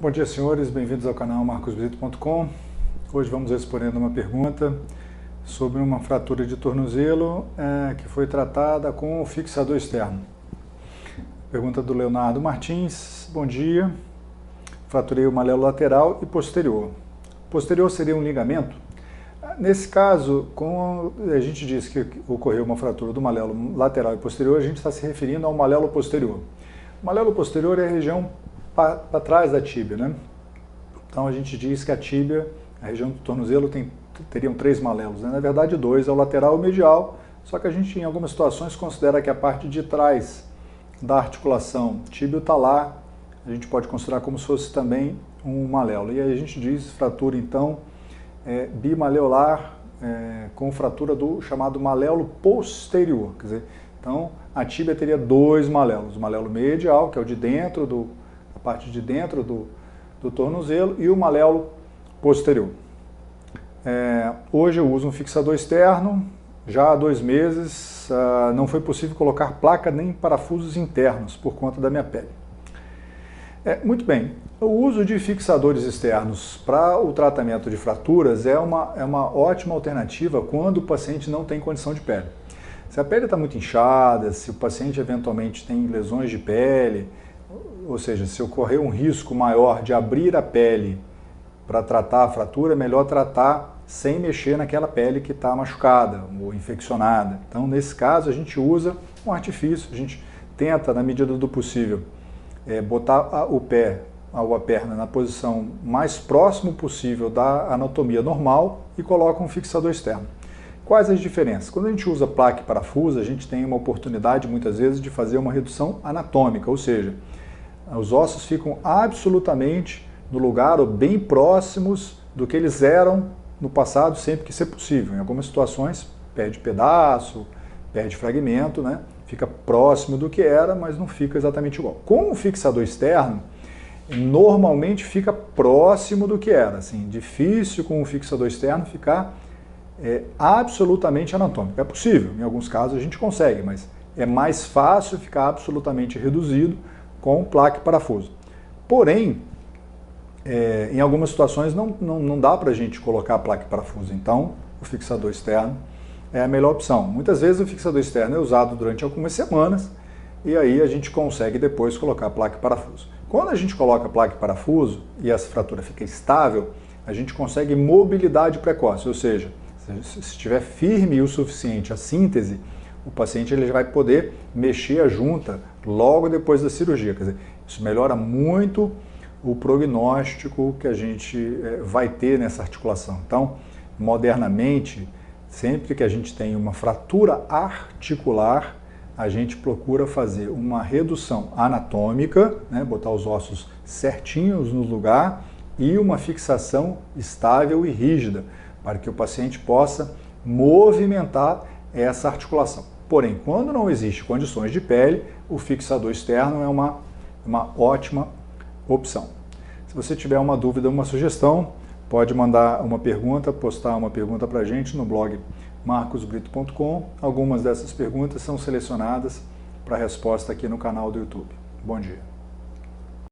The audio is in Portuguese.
Bom dia, senhores, bem-vindos ao canal marcosbrito.com. Hoje vamos respondendo uma pergunta sobre uma fratura de tornozelo que foi tratada com o fixador externo. Pergunta do Leonardo Martins. Bom dia, fraturei o malelo lateral e posterior. Posterior seria um ligamento? Nesse caso, como a gente diz que ocorreu uma fratura do malelo lateral e posterior, a gente está se referindo ao malelo posterior. O malelo posterior é a região para trás da tíbia, né? Então a gente diz que a tíbia, a região do tornozelo, teriam 3 malelos, né? Na verdade 2, é o lateral e o medial, só que a gente em algumas situações considera que a parte de trás da articulação tíbio-talar, a gente pode considerar como se fosse também um malelo. E aí a gente diz fratura então bimaleolar com fratura do chamado malelo posterior, quer dizer, então a tíbia teria 2 malelos, o malelo medial, que é o de dentro a parte de dentro do tornozelo, e o malelo posterior. Hoje eu uso um fixador externo, já há 2 meses, não foi possível colocar placa nem parafusos internos por conta da minha pele. Muito bem, o uso de fixadores externos para o tratamento de fraturas é uma ótima alternativa quando o paciente não tem condição de pele. Se a pele está muito inchada, se o paciente eventualmente tem lesões de pele, ou seja, se ocorrer um risco maior de abrir a pele para tratar a fratura, é melhor tratar sem mexer naquela pele que está machucada ou infeccionada. Então, nesse caso, a gente usa um artifício, a gente tenta, na medida do possível, botar o pé ou a perna na posição mais próximo possível da anatomia normal e coloca um fixador externo. Quais as diferenças? Quando a gente usa placa e parafuso, a gente tem uma oportunidade, muitas vezes, de fazer uma redução anatômica, ou seja, os ossos ficam absolutamente no lugar ou bem próximos do que eles eram no passado, sempre que isso é possível. Em algumas situações, perde pedaço, perde fragmento, né? Fica próximo do que era, mas não fica exatamente igual. Com o fixador externo, normalmente fica próximo do que era. Assim, difícil com o fixador externo ficar absolutamente anatômico. É possível, em alguns casos a gente consegue, mas é mais fácil ficar absolutamente reduzido com placa e parafuso. Porém, em algumas situações não dá para a gente colocar placa e parafuso, então o fixador externo é a melhor opção. Muitas vezes o fixador externo é usado durante algumas semanas e aí a gente consegue depois colocar placa e parafuso. Quando a gente coloca placa e parafuso e essa fratura fica estável, a gente consegue mobilidade precoce, ou seja, se estiver firme o suficiente a síntese, o paciente ele vai poder mexer a junta logo depois da cirurgia. Quer dizer, isso melhora muito o prognóstico que a gente vai ter nessa articulação. Então, modernamente, sempre que a gente tem uma fratura articular, a gente procura fazer uma redução anatômica, né, botar os ossos certinhos no lugar e uma fixação estável e rígida, para que o paciente possa movimentar essa articulação. Porém, quando não existe condições de pele, o fixador externo é uma ótima opção. Se você tiver uma dúvida, uma sugestão, pode mandar uma pergunta, postar uma pergunta para a gente no blog marcosbrito.com. Algumas dessas perguntas são selecionadas para resposta aqui no canal do YouTube. Bom dia.